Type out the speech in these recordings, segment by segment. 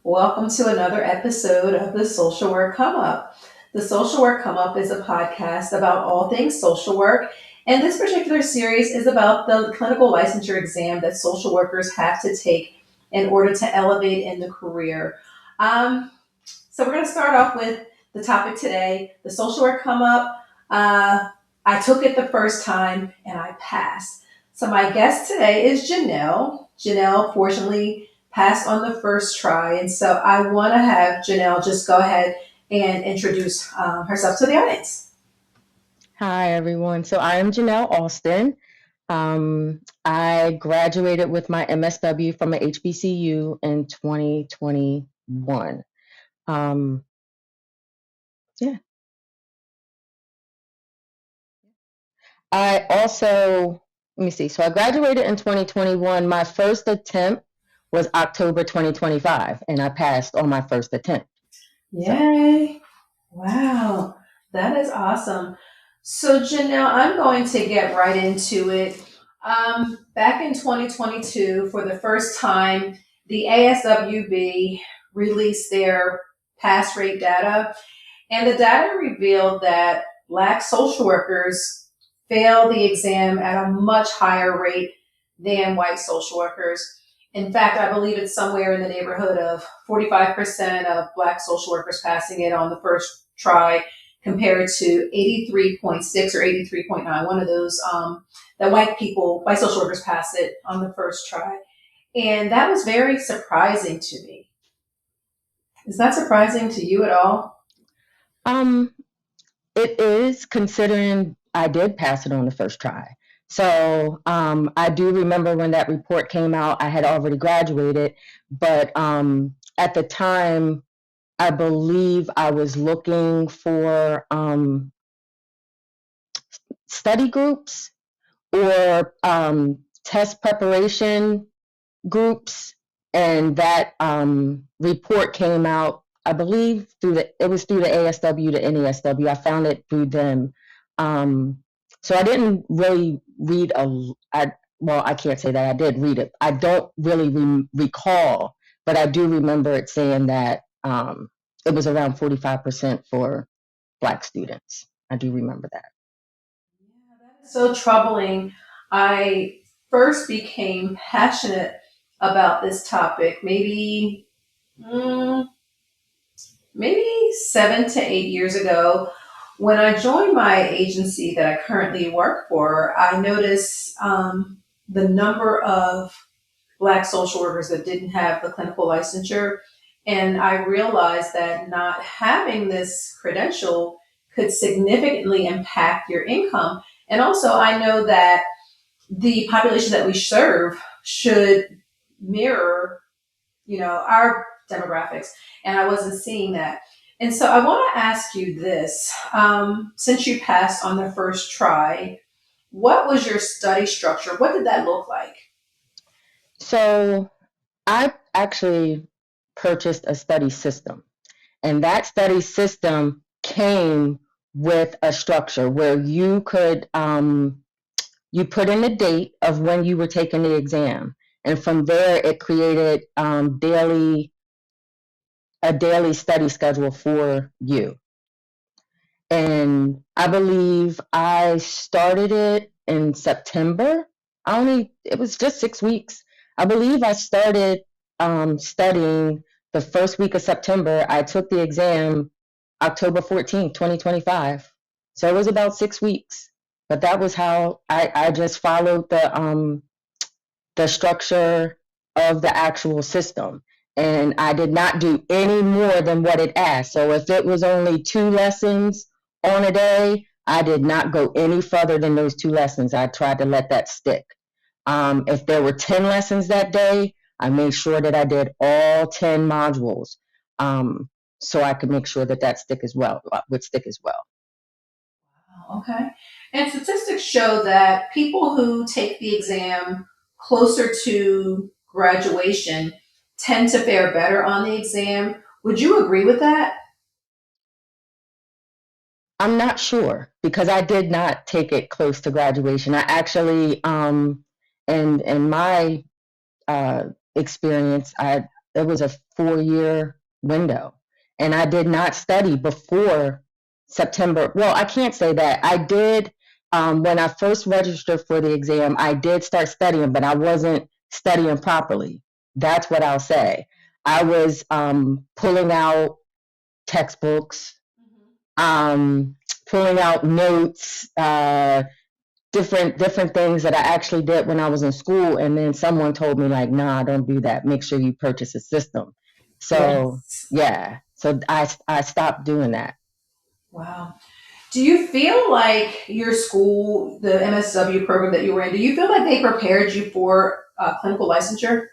Welcome to another episode of the Social Work Come Up. The Social Work Come Up is a podcast about all things social work, and this particular series is about the clinical licensure exam that social workers have to take in order to elevate in the career. Um, so, we're going to start off with the topic today the Social Work Come Up. I took it the first time and I passed. So, my guest today is Janelle. Janelle, fortunately, passed on the first try. And so I want to have Janelle just go ahead and introduce herself to the audience. Hi, everyone. So I am Janelle Alston. I graduated with my MSW from a HBCU in 2021. Um, yeah. I also, let me see. So I graduated in 2021. My first attempt was October 2025, and I passed on my first attempt. So, Yay. Wow. That is awesome. So, Janelle, I'm going to get right into it. Back in 2022, for the first time, the ASWB released their pass rate data. And the data revealed that Black social workers fail the exam at a much higher rate than white social workers. In fact, I believe it's somewhere in the neighborhood of 45% of Black social workers passing it on the first try compared to 83.6 or 83.9, one of those that white social workers pass it on the first try. And that was very surprising to me. Is that surprising to you at all? um, it is considering I did pass it on the first try. So I do remember when that report came out, I had already graduated, but at the time, I believe I was looking for study groups or test preparation groups, and that report came out. I believe it was through the ASW, the NASW. I found it through them. Um, so I didn't really read well, I can't say that I did read it. I don't really recall, but I do remember it saying that it was around 45% for Black students. I do remember that. Yeah, that is so troubling. I first became passionate about this topic mm, maybe 7 to 8 years ago. When I joined my agency that I currently work for, I noticed the number of Black social workers that didn't have the clinical licensure. And I realized that not having this credential could significantly impact your income. And also, I know that the population that we serve should mirror, our demographics. And I wasn't seeing that. And so I want to ask you this. Since you passed on the first try, what was your study structure? What did that look like? So I actually purchased a study system, and that study system came with a structure where you put in the date of when you were taking the exam, and from there it created a daily study schedule for you. And I believe I started it in September. It was just 6 weeks. I believe I started studying the first week of September. I took the exam October 14th, 2025. So it was about 6 weeks. But that was how I just followed the structure of the actual system. And I did not do any more than what it asked. So if it was only 2 lessons on a day, I did not go any further than those 2 lessons. I tried to let that stick. If there were 10 lessons that day, I made sure that I did all 10 modules, so I could make sure that would stick as well. Okay. And statistics show that people who take the exam closer to graduation tend to fare better on the exam. Would you agree with that? I'm not sure because I did not take it close to graduation. I actually, in my uh, experience, it was a 4-year window. And I did not study before September. Well, I can't say that. I did, when I first registered for the exam, I did start studying, but I wasn't studying properly. That's what I'll say. I was pulling out textbooks, um, pulling out notes, different things that I actually did when I was in school, and then someone told me like, "Nah, don't do that. Make sure you purchase a system." So Yes. yeah, so I stopped doing that. Wow. Do you feel like your school, the MSW program that you were in, do you feel like they prepared you for clinical licensure?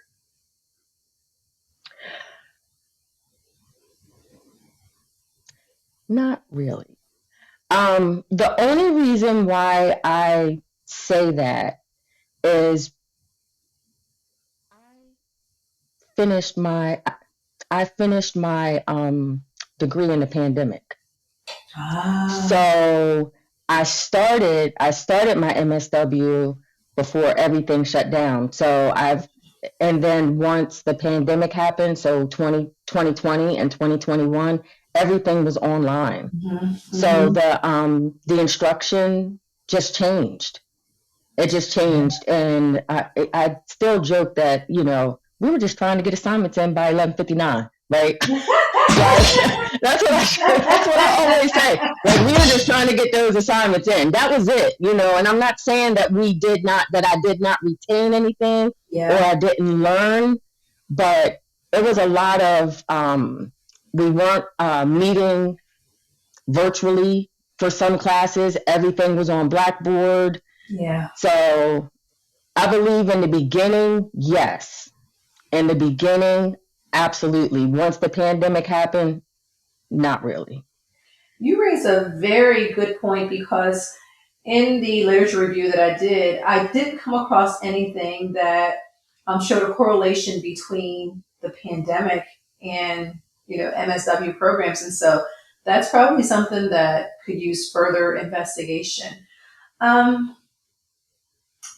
Not really. The only reason why I say that is I finished my I finished my degree in the pandemic. Ah. So I started my MSW before everything shut down. And then once the pandemic happened, so 2020 and 2021, everything was online. Mhm, So mhm. the instruction just changed. It just Yeah. changed, and I still joke that we were just trying to get assignments in by 11:59, right? Like that's what I always say. Like we were just trying to get those assignments in. That was it. And I'm not saying that I did not retain anything or Yeah. I didn't learn, but it was a lot of we weren't meeting virtually for some classes. Everything was on Blackboard. Yeah. So I believe in the beginning, yes. In the beginning, absolutely. Once the pandemic happened, not really. You raise a very good point because in the literature review that I didn't come across anything that showed a correlation between the pandemic and MSW programs, and so that's probably something that could use further investigation. Um,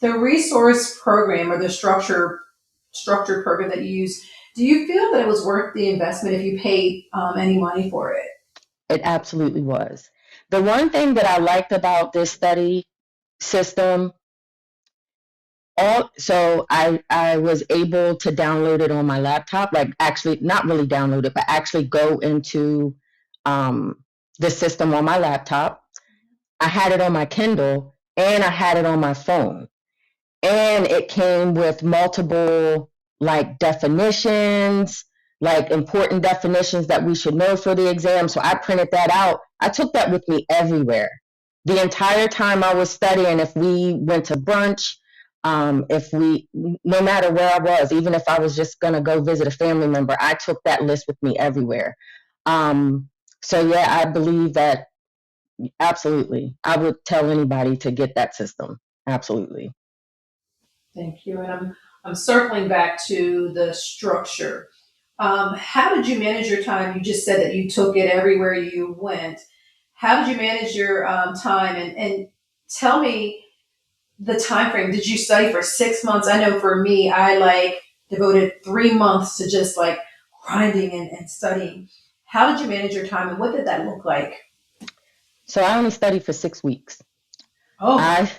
the resource program or the structured program that you use, do you feel that it was worth the investment if you paid any money for it? It absolutely was. The one thing that I liked about this study system, I was able to download it on my laptop, like actually not really download it, but actually go into um, the system on my laptop. I had it on my Kindle and I had it on my phone. And it came with multiple like definitions, like important definitions that we should know for the exam. So I printed that out. I took that with me everywhere. The entire time I was studying, if we went to brunch, no matter where I was, even if I was just going to go visit a family member, I took that list with me everywhere. Um, so yeah, I believe that absolutely. I would tell anybody to get that system. Absolutely. Thank you. And I'm circling back to the structure. How did you manage your time? You just said that you took it everywhere you went. How did you manage your time? And tell me the time frame. Did you study for 6 months? I know for me, I like devoted 3 months to just like grinding and studying. How did you manage your time, and what did that look like? So I only studied for 6 weeks. Oh, I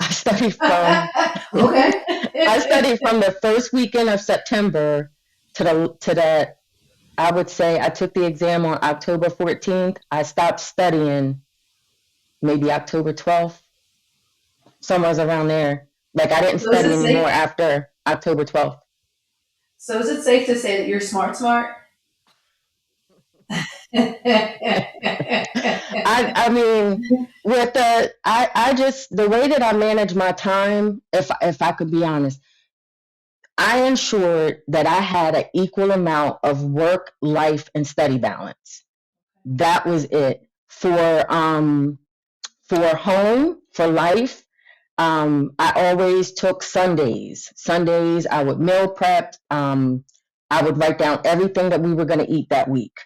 I studied from I okay. studied from the first weekend of September to the I would say I took the exam on October 14th. I stopped studying maybe October 12th, somewhere around there. Like I didn't So is study it anymore safe? after October 12th. So is it safe to say that you're smart, smart? I mean, I just the way that I manage my time, if I could be honest, I ensured that I had an equal amount of work, life, and study balance. That was it. For home, for life, I always took Sundays. Sundays, I would meal prep. I would write down everything that we were going to eat that week,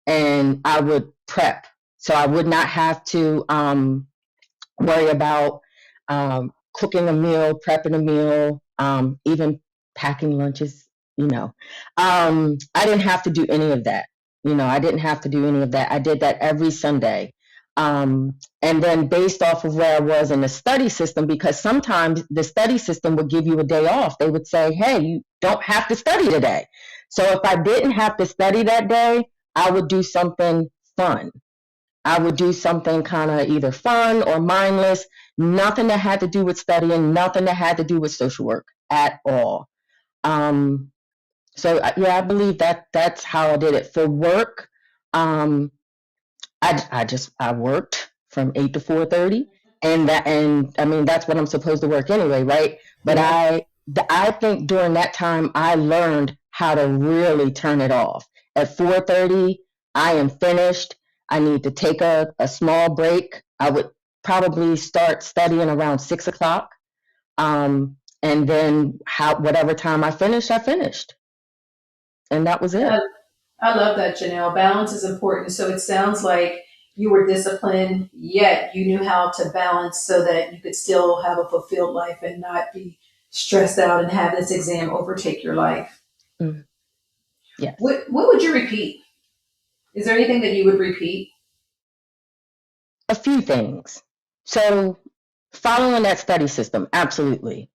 and I would prep. So I would not have to worry about cooking a meal, prepping a meal, even packing lunches. you know. I didn't have to do any of that. I didn't have to do any of that. I did that every Sunday. And then based off of where I was in the study system, because sometimes the study system would give you a day off. They would say, hey, you don't have to study today. So if I didn't have to study that day, I would do something fun. I would do something kind of either fun or mindless, nothing that had to do with studying, nothing that had to do with social work at all. So yeah, I believe that that's how I did it for work. Um, I worked from 8 to 4:30, and I mean that's what I'm supposed to work anyway, right? But Yeah. I think during that time I learned how to really turn it off. At 4:30, I am finished. I need to take a small break. I would probably start studying around 6 o'clock. And then whatever time I finished, and that was I, it. I love that, Janelle. Balance is important. So it sounds like you were disciplined, yet you knew how to balance so that you could still have a fulfilled life and not be stressed out and have this exam overtake your life. Mm, yes. What would you repeat? Is there anything that you would repeat? A few things. So, following that study system, absolutely.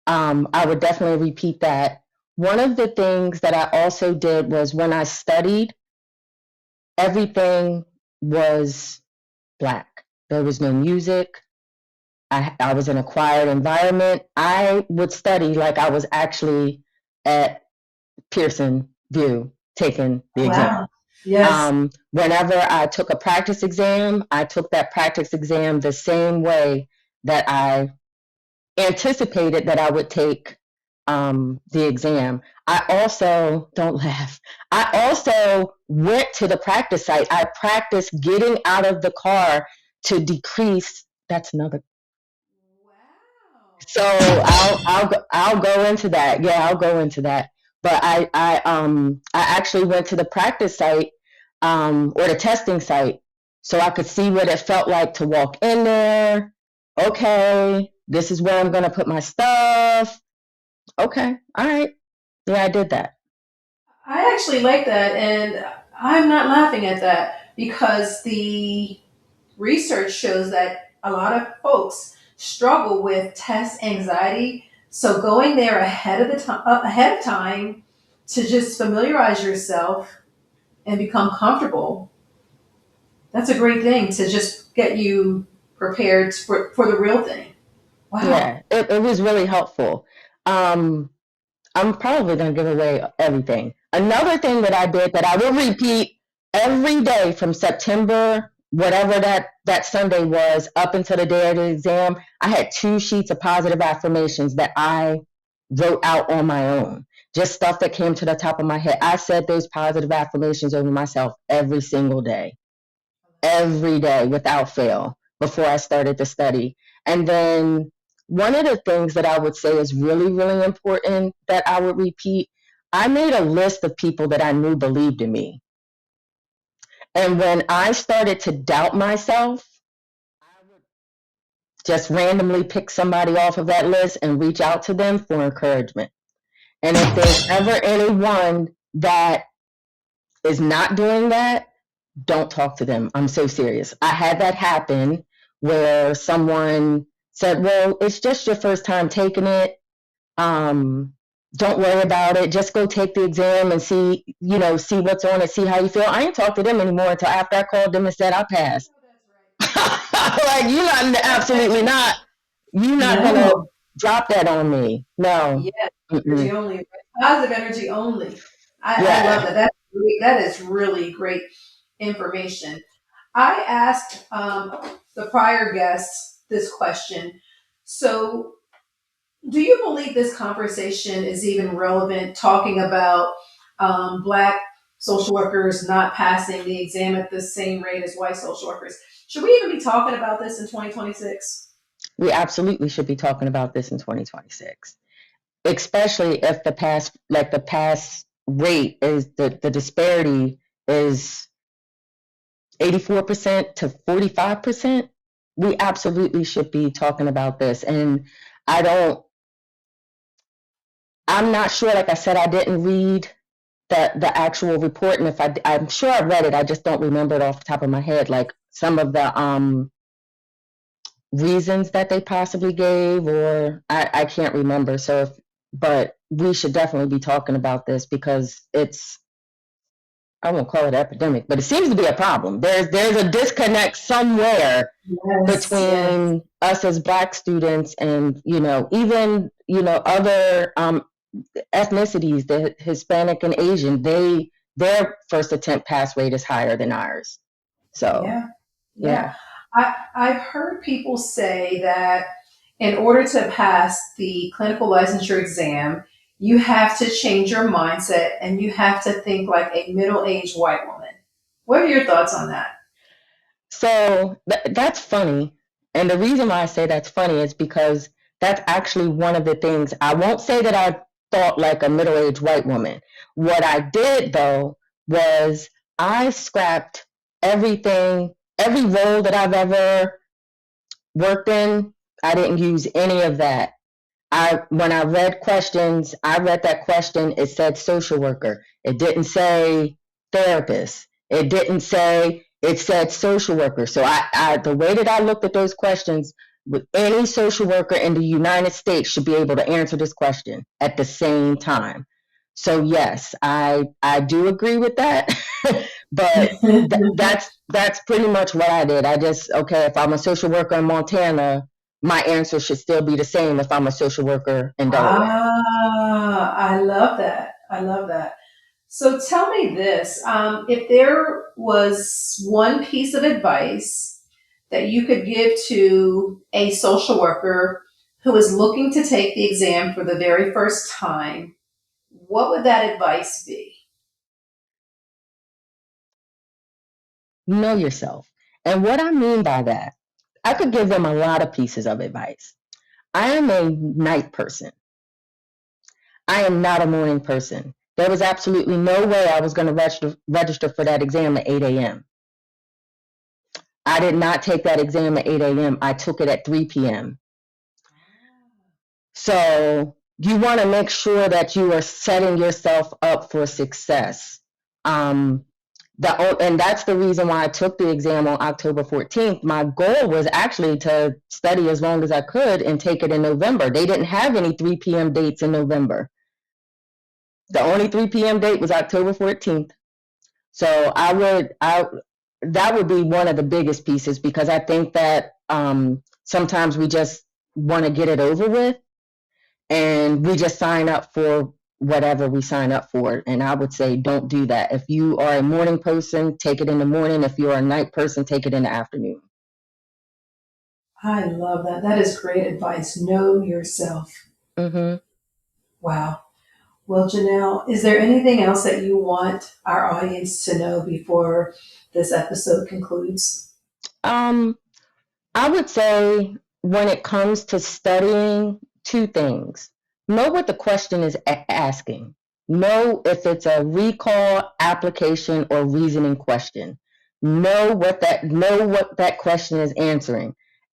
I would definitely repeat that. One of the things that I also did was when I studied, everything was black. There was no music. I was in a quiet environment. I would study like I was actually at Pearson VUE taking the exam. Wow. Yes. Whenever I took a practice exam, I took that practice exam the same way that I anticipated that I would take the exam. I also, don't laugh, I also went to the practice site. I practiced getting out of the car to decrease. That's another. So I'll go into that. Yeah, I'll go into that. But I actually went to the practice site or the testing site so I could see what it felt like to walk in there. Okay, this is where I'm gonna put my stuff. Okay, all right. Yeah, I did that. I actually like that, and I'm not laughing at that because the research shows that a lot of folks struggle with test anxiety. So going there ahead of time to just familiarize yourself and become comfortable, that's a great thing to just get you prepared for the real thing. Wow. Yeah, it was really helpful. Um, I'm probably going to give away everything. Another thing that I did that I will repeat every day from September, whatever that Sunday was, up until the day of the exam, I had 2 sheets of positive affirmations that I wrote out on my own. Just stuff that came to the top of my head. I said those positive affirmations over myself every day without fail before I started to study. And then one of the things that I would say is really, really important that I would repeat, I made a list of people that I knew believed in me. And when I started to doubt myself, I would just randomly pick somebody off of that list and reach out to them for encouragement. And if there's ever anyone that is not doing that, don't talk to them. I'm so serious. I had that happen where someone said, well, it's just your first time taking it. Don't worry about it. Just go take the exam and see what's on it, see how you feel. I ain't talked to them anymore until after I called them and said I passed. Like, you're not, absolutely not. You're not going to No. drop that on me. No. Yes. Energy Mm-mm. only. Positive energy only. I love Yeah. that. That is really great information. I asked the prior guests this question. So, do you believe this conversation is even relevant talking about Black social workers not passing the exam at the same rate as white social workers? Should we even be talking about this in 2026? We absolutely should be talking about this in 2026, especially if the pass rate is the disparity is 84% to 45%. We absolutely should be talking about this. And I don't I'm not sure. Like I said, I didn't read the actual report, and if I'm sure I read it, I just don't remember it off the top of my head. Like some of the reasons that they possibly gave, or I can't remember. So, but we should definitely be talking about this because it's, I won't call it epidemic, but it seems to be a problem. There's a disconnect somewhere Yes, yes, between us as Black students and even other ethnicities, the Hispanic and Asian. Their first attempt pass rate is higher than ours. So yeah, yeah. yeah. I've heard people say that in order to pass the clinical licensure exam, you have to change your mindset and you have to think like a middle aged white woman. What are your thoughts on that? So that's funny. And the reason why I say that's funny is because that's actually one of the things. I won't say that I thought like a middle aged white woman. What I did though was I scrapped everything, every role that I've ever worked in. I didn't use any of that. When I read questions, I read that question, it said social worker. It didn't say therapist. It said social worker. So the way that I looked at those questions, with any social worker in the United States should be able to answer this question at the same time. So yes, I do agree with that. But that's pretty much what I did. I just, okay, if I'm a social worker in Montana, my answer should still be the same if I'm a social worker in Delaware. I love that. I love that. So tell me this, if there was one piece of advice that you could give to a social worker who is looking to take the exam for the very first time, what would that advice be? Know yourself. And what I mean by that, I could give them a lot of pieces of advice. I am a night person. I am not a morning person. There was absolutely no way I was going to register for that exam at 8 a.m. I did not take that exam at 8 a.m. I took it at 3 p.m. So you want to make sure that you are setting yourself up for success. Um, and that's the reason why I took the exam on October 14th. My goal was actually to study as long as I could and take it in November. They didn't have any 3 p.m. dates in November. The only 3 p.m. date was October 14th. So that would be one of the biggest pieces because I think that sometimes we just want to get it over with and we just sign up for whatever we sign up for. And I would say don't do that. If you are a morning person, take it in the morning. If you're a night person, take it in the afternoon. I love that. That is great advice. Know yourself. Hmm. Wow. Well, Janelle, is there anything else that you want our audience to know before this episode concludes? Um, I would say when it comes to studying, two things. Know what the question is asking. Know if it's a recall, application, or reasoning question. Know what that question is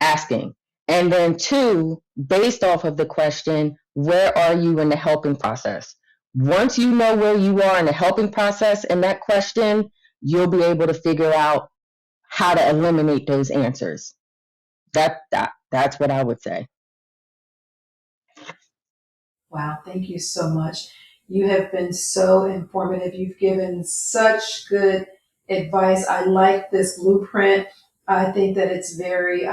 asking. And then two, based off of the question, where are you in the helping process? Once you know where you are in the helping process in that question, you'll be able to figure out how to eliminate those answers. That's what I would say. Wow, thank you so much. You have been so informative. You've given such good advice. I like this blueprint. I think that it's very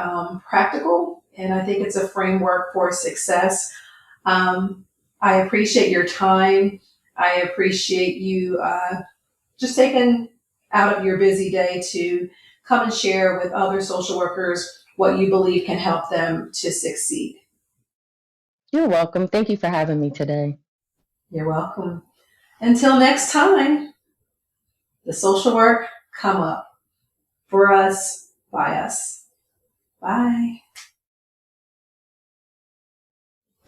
practical, and I think it's a framework for success. Um, I appreciate your time. I appreciate you just taking out of your busy day to come and share with other social workers what you believe can help them to succeed. You're welcome. Thank you for having me today. You're welcome. Until next time, the social work come up for us, by us. Bye.